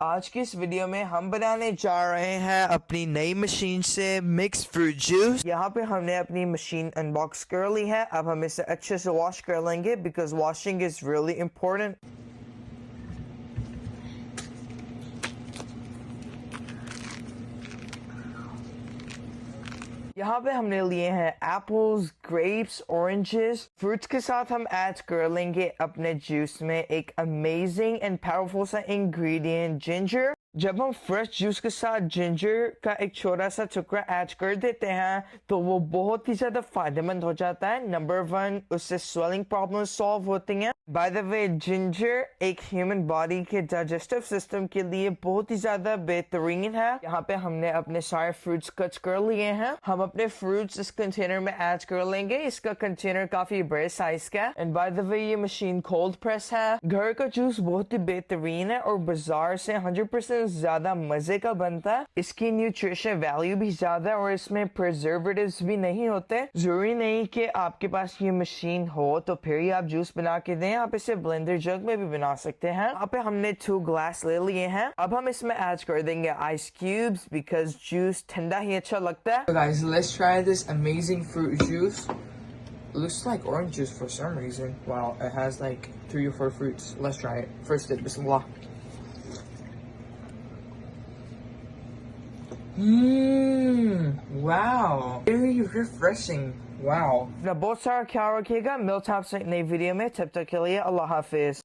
आज की इस वीडियो में हम बनाने जा रहे हैं अपनी नई मशीन से मिक्स फ्रूट जूस। यहाँ पे हमने अपनी मशीन अनबॉक्स कर ली है। अब हम इसे अच्छे से वॉश कर लेंगे because washing is really important. यहाँ पे हमने लिए हैं एप्पल्स, ग्रेप्स, ऑरेंजेस। फ्रूट्स के साथ हम ऐड कर लेंगे अपने जूस में एक अमेजिंग एंड पावरफुल सा इंग्रेडिएंट, जिंजर। जब हम फ्रेश जूस के साथ जिंजर का एक छोटा सा टुकड़ा ऐड कर देते हैं तो वो बहुत ही ज्यादा फायदेमंद हो जाता है। नंबर 1, उससे स्वेलिंग प्रॉब्लम सॉल्व होती हैं। बाय द वे, जिंजर एक ह्यूमन बॉडी के डाइजेस्टिव सिस्टम के लिए बहुत ही ज्यादा बेहतरीन है। यहाँ पे हमने अपने सारे फ्रूट्स कट कर लिए हैं। हम अपने फ्रूट्स इस कंटेनर में ऐड कर लेंगे। इसका कंटेनर काफी बड़े साइज का है। एंड बाय द वे, ये मशीन कोल्ड प्रेस है। घर का जूस बहुत ही बेहतरीन है और बाजार से 100% ज्यादा मजे का बनता है। इसकी न्यूट्रिशन वैल्यू भी ज्यादा है और इसमें प्रिजर्वेटिव्स भी नहीं होते। जरूरी नहीं कि आपके पास ये मशीन हो तो फिर ही आप जूस बना के दें। आप इसे ब्लेंडर जग में भी बना सकते हैं। यहाँ पे हमने 2 ग्लास ले लिए हैं। अब हम इसमें ऐड कर देंगे आइस क्यूब्स बिकॉज जूस ठंडा ही अच्छा लगता है। So guys, let's try this amazing fruit juice. It looks like orange juice for some reason. Wow, it has like 3 or 4 fruits. Let's try it. First dip, bismillah. Wow. Very refreshing. Wow. ना बहुत सारा ख्याल रखिएगा। मिलते हैं आपसे नई video में। तब तक के लिए अल्लाह हाफिज।